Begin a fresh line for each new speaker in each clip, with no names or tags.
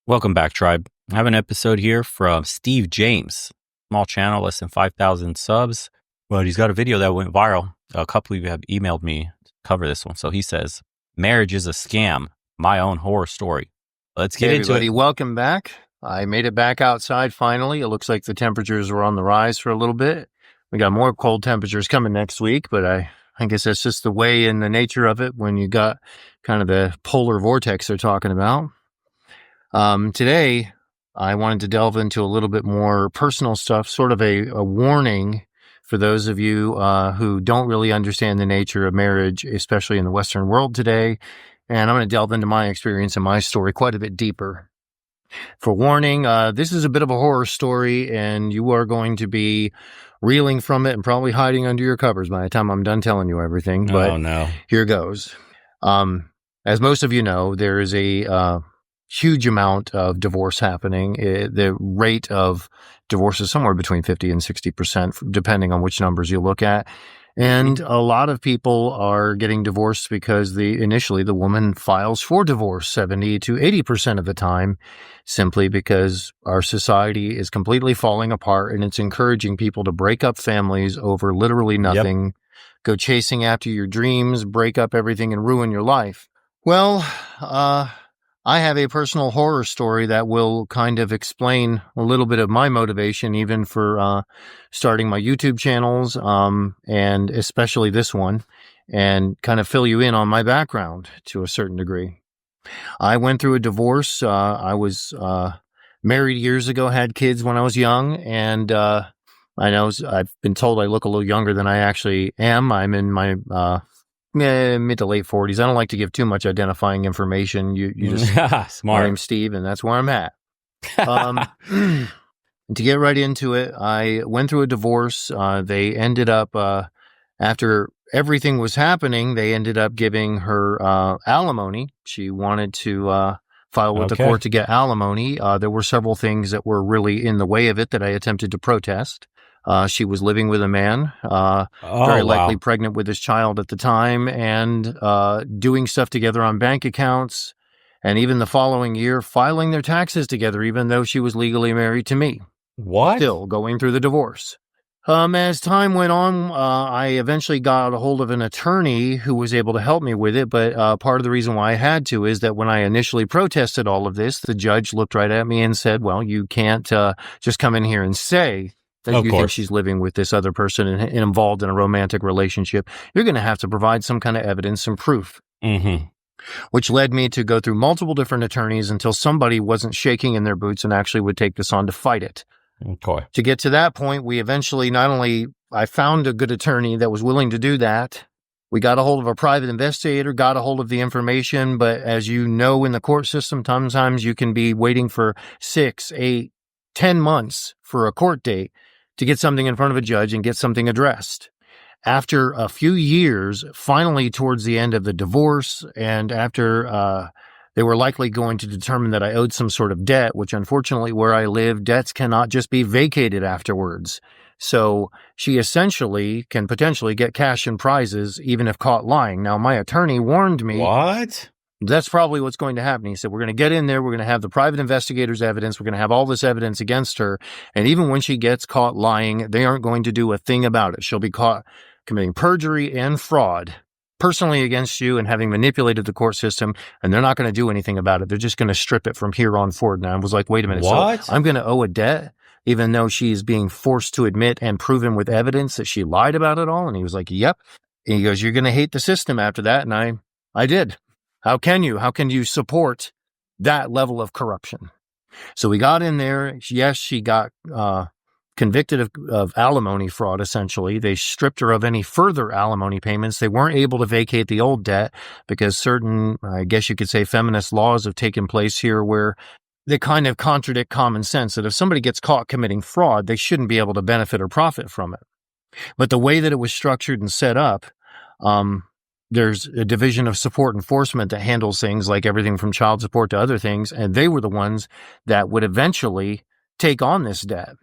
Welcome back, Tribe. I have an episode here from Steve James. Small channel, less than 5,000 subs, but he's got a video that went viral. A couple of you have emailed me to cover this one. So he says, marriage is a scam, my own horror story. Let's get into it.
Welcome back. I made it back outside finally. It looks like the temperatures were on the rise for a little bit. We got more cold temperatures coming next week, but I guess that's just the way and the nature of it when you got kind of the polar vortex they're talking about. Today, I wanted to delve into a little bit more personal stuff, sort of a warning for those of you who don't really understand the nature of marriage, especially in the Western world today. And I'm going to delve into my experience and my story quite a bit deeper. For warning, this is a bit of a horror story, and you are going to be reeling from it and probably hiding under your covers by the time I'm done telling you everything. But
Oh, no.
Here goes. As most of you know, there is a huge amount of divorce happening. The rate of divorce is somewhere between 50 and 60%, depending on which numbers you look at. And a lot of people are getting divorced because initially the woman files for divorce 70 to 80% of the time, simply because our society is completely falling apart and it's encouraging people to break up families over literally nothing, go chasing after your dreams, break up everything and ruin your life. Well, I have a personal horror story that will kind of explain a little bit of my motivation, even for starting my YouTube channels, and especially this one, and kind of fill you in on my background to a certain degree. I went through a divorce. I was married years ago, had kids when I was young, and I know I've been told I look a little younger than I actually am. I'm in my mid to late 40s. I don't like to give too much identifying information. You just
Smart.
I'm Steve, and that's where I'm at. To get right into it, I went through a divorce. They ended up, after everything was happening, they ended up giving her alimony. She wanted to file with the court to get alimony. There were several things that were really in the way of it that I attempted to protest. She was living with a man, very likely pregnant with his child at the time, and doing stuff together on bank accounts, and even the following year, filing their taxes together, even though she was legally married to me.
What?
Still going through the divorce. As time went on, I eventually got a hold of an attorney who was able to help me with it, but part of the reason why I had to is that when I initially protested all of this, the judge looked right at me and said, well, you can't just come in here and say that you think she's living with this other person and involved in a romantic relationship. You're going to have to provide some kind of evidence and proof. Which led me to go through multiple different attorneys until somebody wasn't shaking in their boots and actually would take this on to fight it. To get to that point, we eventually I found a good attorney that was willing to do that. We got a hold of a private investigator, got a hold of the information, but as you know, in the court system, sometimes you can be waiting for 6, 8, 10 months for a court date to get something in front of a judge and get something addressed. After a few years, finally towards the end of the divorce, and after they were likely going to determine that I owed some sort of debt, which unfortunately where I live, debts cannot just be vacated afterwards. So she essentially can potentially get cash and prizes even if caught lying. Now, my attorney warned me.
What?
That's probably what's going to happen. He said, we're going to get in there. We're going to have the private investigator's evidence. We're going to have all this evidence against her. And even when she gets caught lying, they aren't going to do a thing about it. She'll be caught committing perjury and fraud personally against you and having manipulated the court system. And they're not going to do anything about it. They're just going to strip it from here on forward. And I was like, wait a minute.
What?
So I'm going to owe a debt, even though she's being forced to admit and proven with evidence that she lied about it all. And he was like, yep. And he goes, you're going to hate the system after that. And I did. How can you support that level of corruption? So we got in there. Yes, she got convicted of alimony fraud, essentially. They stripped her of any further alimony payments. They weren't able to vacate the old debt because certain, I guess you could say, feminist laws have taken place here where they kind of contradict common sense that if somebody gets caught committing fraud, they shouldn't be able to benefit or profit from it. But the way that it was structured and set up, there's a division of support enforcement that handles things like everything from child support to other things, and they were the ones that would eventually take on this debt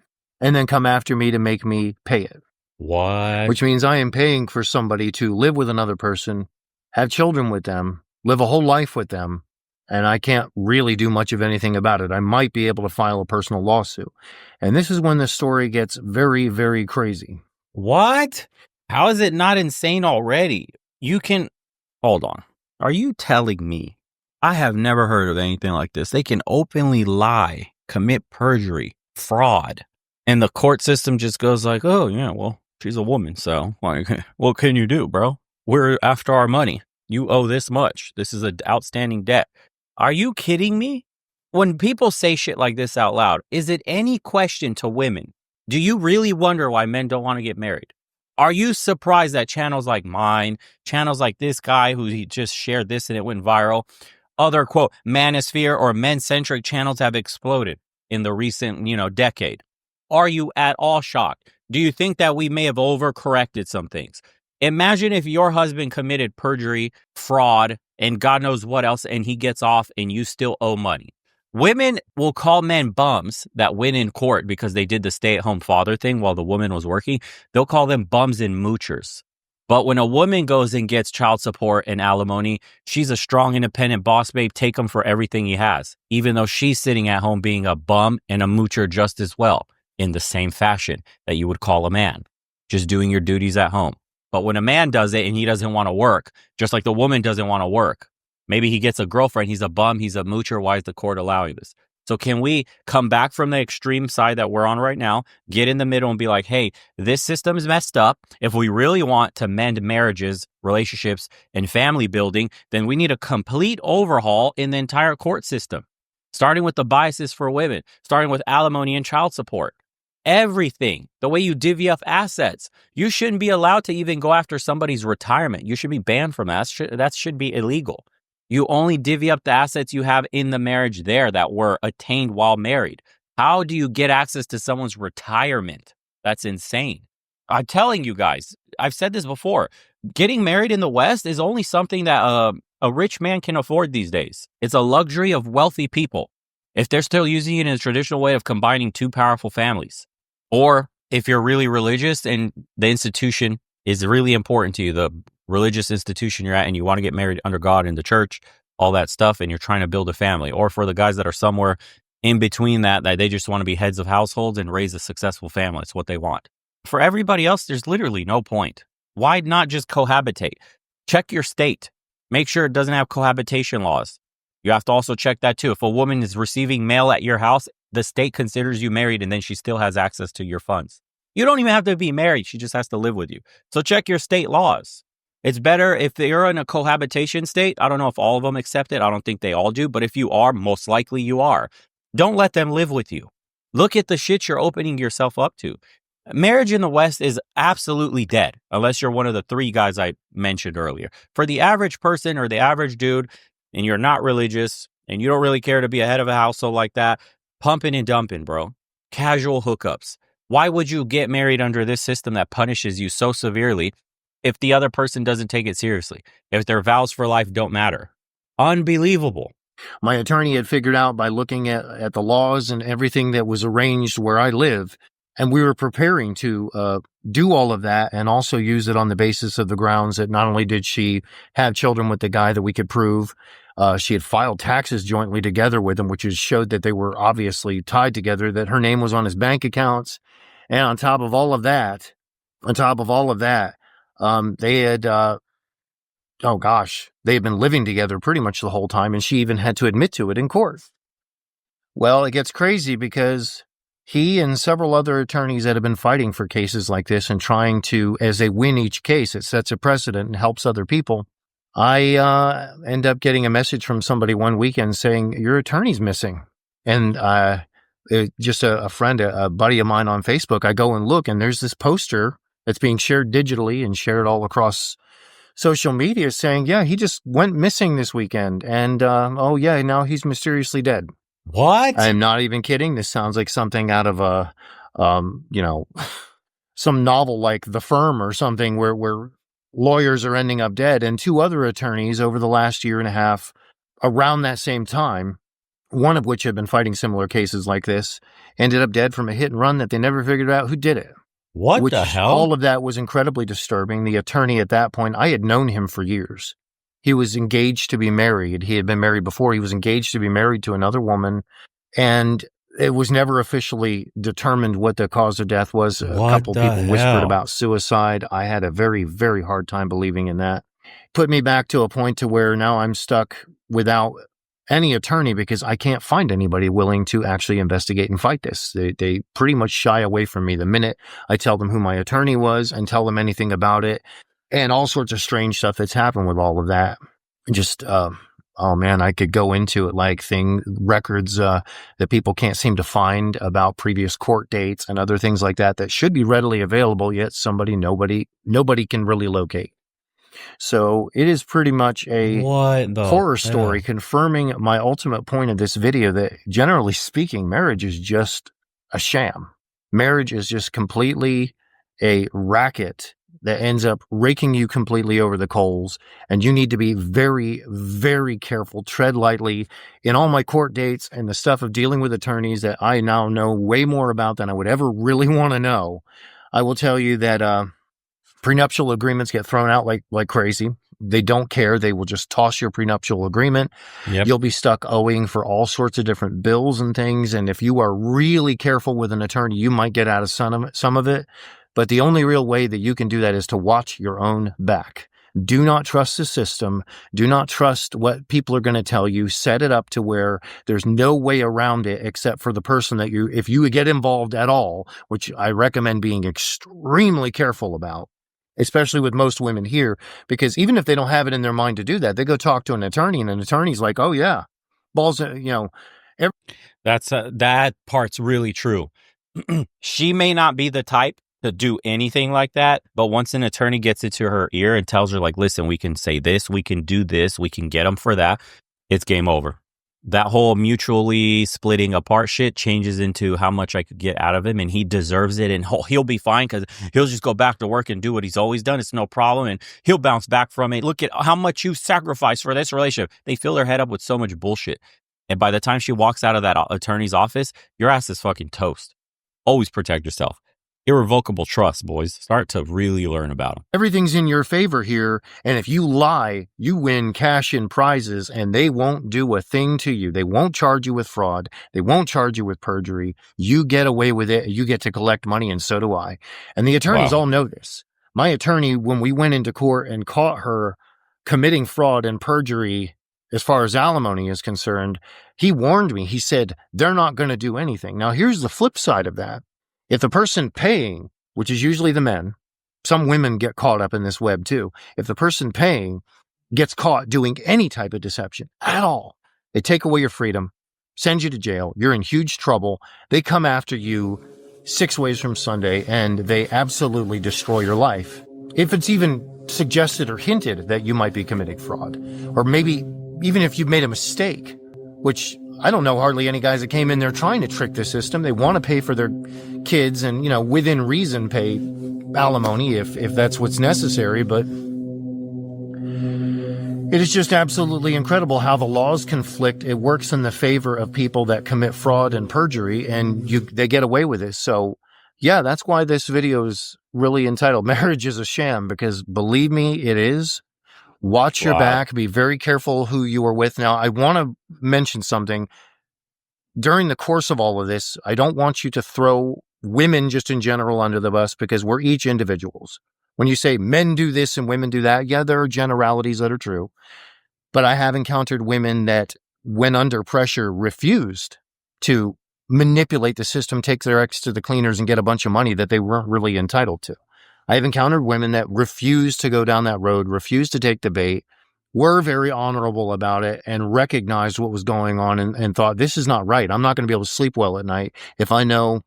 and then come after me to make me pay it.
What?
Which means I am paying for somebody to live with another person, have children with them, live a whole life with them, and I can't really do much of anything about it. I might be able to file a personal lawsuit. And this is when the story gets very, very crazy.
What? How is it not insane already? You can hold on. Are you telling me? I have never heard of anything like this. They can openly lie, commit perjury, fraud, and the court system just goes like, "Oh yeah, well, she's a woman, so like, what can you do, bro? We're after our money. You owe this much. This is an outstanding debt." Are you kidding me? When people say shit like this out loud, is it any question to women? Do you really wonder why men don't want to get married? Are you surprised that channels like mine, channels like this guy who he just shared this and it went viral, other quote manosphere or men-centric channels have exploded in the recent, decade? Are you at all shocked? Do you think that we may have overcorrected some things? Imagine if your husband committed perjury, fraud, and God knows what else, and he gets off and you still owe money. Women will call men bums that win in court because they did the stay-at-home father thing while the woman was working. They'll call them bums and moochers. But when a woman goes and gets child support and alimony, she's a strong, independent boss babe. Take him for everything he has, even though she's sitting at home being a bum and a moocher just as well, in the same fashion that you would call a man, just doing your duties at home. But when a man does it and he doesn't want to work, just like the woman doesn't want to work, maybe he gets a girlfriend, he's a bum, he's a moocher. Why is the court allowing this? So can we come back from the extreme side that we're on right now, get in the middle and be like, hey, this system is messed up. If we really want to mend marriages, relationships, and family building, then we need a complete overhaul in the entire court system, starting with the biases for women, starting with alimony and child support. Everything, the way you divvy up assets. You shouldn't be allowed to even go after somebody's retirement. You should be banned from that. That should be illegal. You only divvy up the assets you have in the marriage there that were attained while married. How do you get access to someone's retirement? That's insane. I'm telling you guys, I've said this before. Getting married in the West is only something that a rich man can afford these days. It's a luxury of wealthy people. If they're still using it in a traditional way of combining two powerful families. Or if you're really religious and the institution is really important to you, the religious institution you're at, and you want to get married under God in the church, all that stuff, and you're trying to build a family. Or for the guys that are somewhere in between that they just want to be heads of households and raise a successful family. It's what they want. For everybody else, there's literally no point. Why not just cohabitate? Check your state. Make sure it doesn't have cohabitation laws. You have to also check that too. If a woman is receiving mail at your house, the state considers you married and then she still has access to your funds. You don't even have to be married. She just has to live with you. So check your state laws. It's better if you're in a cohabitation state. I don't know if all of them accept it. I don't think they all do. But if you are, most likely you are. Don't let them live with you. Look at the shit you're opening yourself up to. Marriage in the West is absolutely dead, unless you're one of the three guys I mentioned earlier. For the average person or the average dude, and you're not religious, and you don't really care to be a head of a household like that, pumping and dumping, bro. Casual hookups. Why would you get married under this system that punishes you so severely if the other person doesn't take it seriously? If their vows for life don't matter? Unbelievable.
My attorney had figured out by looking at the laws and everything that was arranged where I live, and we were preparing to do all of that and also use it on the basis of the grounds that not only did she have children with the guy that we could prove, she had filed taxes jointly together with him, which showed that they were obviously tied together, that her name was on his bank accounts. And on top of all of that, they had, they had been living together pretty much the whole time. And she even had to admit to it in court. Well, it gets crazy because he and several other attorneys that have been fighting for cases like this and trying to, as they win each case, it sets a precedent and helps other people. I end up getting a message from somebody one weekend saying, your attorney's missing. And just a friend, a buddy of mine on Facebook, I go and look, and there's this poster that's being shared digitally and shared all across social media saying, yeah, he just went missing this weekend. And, now he's mysteriously dead.
What?
I'm not even kidding. This sounds like something out of a, some novel like The Firm or something where lawyers are ending up dead. And two other attorneys over the last year and a half around that same time, one of which had been fighting similar cases like this, ended up dead from a hit and run that they never figured out who did it.
What the hell?
All of that was incredibly disturbing. The attorney at that point, I had known him for years. He was engaged to be married. He had been married before. He was engaged to be married to another woman, and it was never officially determined what the cause of death was. A
What
couple
the
people whispered
hell?
about suicide. I had a very, very hard time believing in that. Put me back to a point to where now I'm stuck without any attorney because I can't find anybody willing to actually investigate and fight this. They pretty much shy away from me the minute I tell them who my attorney was and tell them anything about it, and all sorts of strange stuff that's happened with all of that. Just, oh man, I could go into it, like records that people can't seem to find about previous court dates and other things like that should be readily available, yet nobody can really locate. So it is pretty much a
What the
horror story
hell?
confirming my ultimate point of this video that, generally speaking, marriage is just a sham. Marriage is just completely a racket that ends up raking you completely over the coals. And you need to be very, very careful, tread lightly. In all my court dates and the stuff of dealing with attorneys that I now know way more about than I would ever really want to know, I will tell you that prenuptial agreements get thrown out like crazy. They don't care. They will just toss your prenuptial agreement.
Yep.
You'll be stuck owing for all sorts of different bills and things. And if you are really careful with an attorney, you might get out of some of it. But the only real way that you can do that is to watch your own back. Do not trust the system. Do not trust what people are going to tell you. Set it up to where there's no way around it except for the person that if you get involved at all, which I recommend being extremely careful about, especially with most women here, because even if they don't have it in their mind to do that, they go talk to an attorney, and an attorney's like, oh yeah, balls,
That part's really true. She may not be the type to do anything like that, but once an attorney gets it to her ear and tells her, like, listen, we can say this, we can do this, we can get them for that, it's game over. That whole mutually splitting apart shit changes into how much I could get out of him, and he deserves it, and he'll be fine because he'll just go back to work and do what he's always done. It's no problem, and he'll bounce back from it. Look at how much you sacrificed for this relationship. They fill their head up with so much bullshit, and by the time she walks out of that attorney's office, your ass is fucking toast. Always protect yourself. Irrevocable trust, boys. Start to really learn about them.
everything's in your favor here. And if you lie, you win cash in prizes, and they won't do a thing to you. They won't charge you with fraud. They won't charge you with perjury. You get away with it. You get to collect money, and so do I. And the attorneys all know this. My attorney, when we went into court and caught her committing fraud and perjury, as far as alimony is concerned, he warned me. He said, they're not going to do anything. Now, here's the flip side of that. If the person paying, which is usually the men, some women get caught up in this web too. If the person paying gets caught doing any type of deception at all, they take away your freedom, send you to jail. You're in huge trouble. They come after you 6 ways from Sunday, and they absolutely destroy your life. If it's even suggested or hinted that you might be committing fraud, or maybe even if you've made a mistake, which I don't know hardly any guys that came in there trying to trick the system. They want to pay for their kids and, within reason, pay alimony if that's what's necessary. But it is just absolutely incredible how the laws conflict. It works in the favor of people that commit fraud and perjury, and they get away with it. So, yeah, that's why this video is really entitled Marriage is a Sham, because believe me, it is. Watch your back. Be very careful who you are with. Now, I want to mention something. During the course of all of this, I don't want you to throw women just in general under the bus, because we're each individuals. When you say men do this and women do that, yeah, there are generalities that are true. But I have encountered women that, when under pressure, refused to manipulate the system, take their ex to the cleaners, and get a bunch of money that they weren't really entitled to. I have encountered women that refused to go down that road, refused to take the bait, were very honorable about it, and recognized what was going on and thought, this is not right. I'm not going to be able to sleep well at night if I know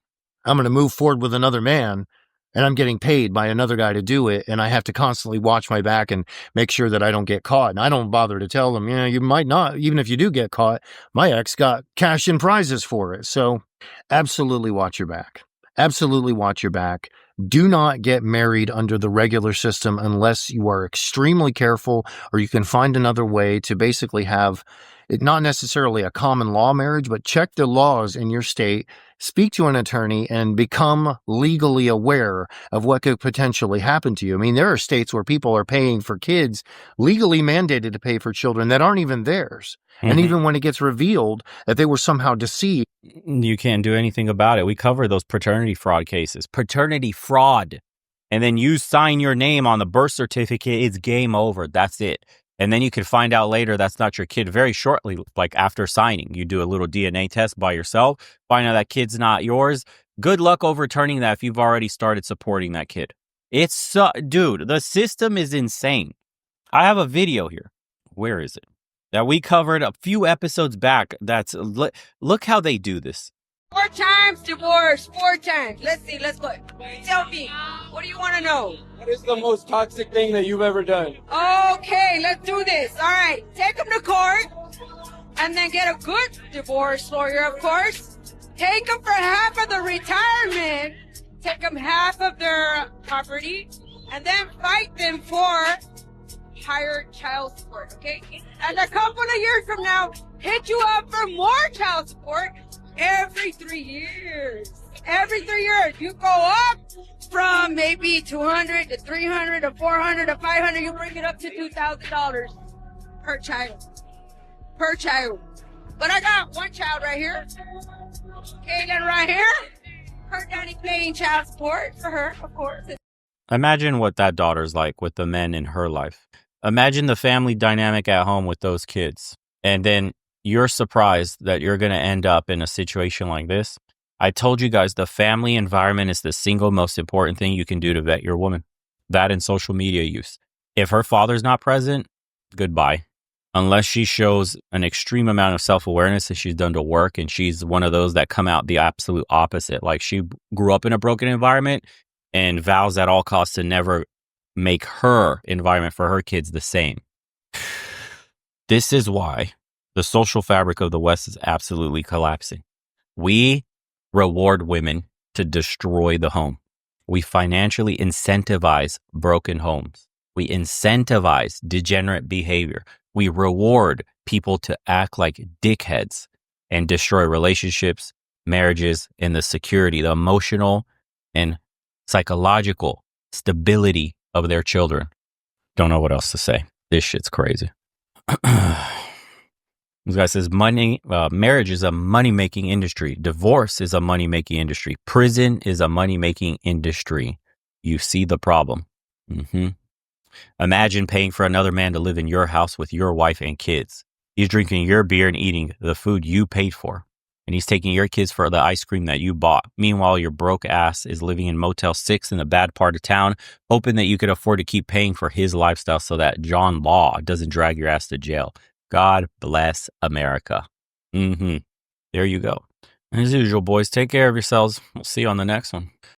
I'm going to move forward with another man and I'm getting paid by another guy to do it, and I have to constantly watch my back and make sure that I don't get caught. And I don't bother to tell them, you might not, even if you do get caught, my ex got cash in prizes for it. So absolutely watch your back. Absolutely watch your back. Do not get married under the regular system unless you are extremely careful, or you can find another way to basically have not necessarily a common law marriage, but check the laws in your state, speak to an attorney, and become legally aware of what could potentially happen to you. I mean, there are states where people are paying for kids, legally mandated to pay for children that aren't even theirs. And even when it gets revealed that they were somehow deceived,
you can't do anything about it. We cover those paternity fraud cases. Paternity fraud. And then you sign your name on the birth certificate, it's game over. That's it. And then you can find out later that's not your kid very shortly, like after signing. You do a little DNA test by yourself, find out that kid's not yours. Good luck overturning that if you've already started supporting that kid. Dude, the system is insane. I have a video here. Where is it? That we covered a few episodes back. Look how they do this.
4 times divorce, 4 times. Let's see, let's go. Tell me, what do you want to know?
What is the most toxic thing that you've ever done?
Okay, let's do this. All right, take them to court and then get a good divorce lawyer, of course. Take them for half of the retirement. Take them half of their property and then fight them for higher child support, okay? And a couple of years from now, hit you up for more child support. Every 3 years. Every 3 years. You go up from maybe 200 to 300 to 400 to 500. You bring it up to $2,000 per child. Per child. But I got one child right here. Kaylin right here. Her daddy paying child support for her, of course.
Imagine what that daughter's like with the men in her life. Imagine the family dynamic at home with those kids. And then you're surprised that you're going to end up in a situation like this. I told you guys the family environment is the single most important thing you can do to vet your woman. That and social media use. If her father's not present, goodbye. Unless she shows an extreme amount of self-awareness that she's done to work and she's one of those that come out the absolute opposite. Like she grew up in a broken environment and vows at all costs to never make her environment for her kids the same. This is why the social fabric of the West is absolutely collapsing. We reward women to destroy the home. We financially incentivize broken homes. We incentivize degenerate behavior. We reward people to act like dickheads and destroy relationships, marriages, and the security, the emotional and psychological stability of their children. Don't know what else to say. This shit's crazy. This guy says marriage is a money-making industry. Divorce is a money-making industry. Prison is a money-making industry. You see the problem. Imagine paying for another man to live in your house with your wife and kids. He's drinking your beer and eating the food you paid for. And he's taking your kids for the ice cream that you bought. Meanwhile, your broke ass is living in Motel 6 in a bad part of town, hoping that you could afford to keep paying for his lifestyle so that John Law doesn't drag your ass to jail. God bless America. There you go. As usual, boys, take care of yourselves. We'll see you on the next one.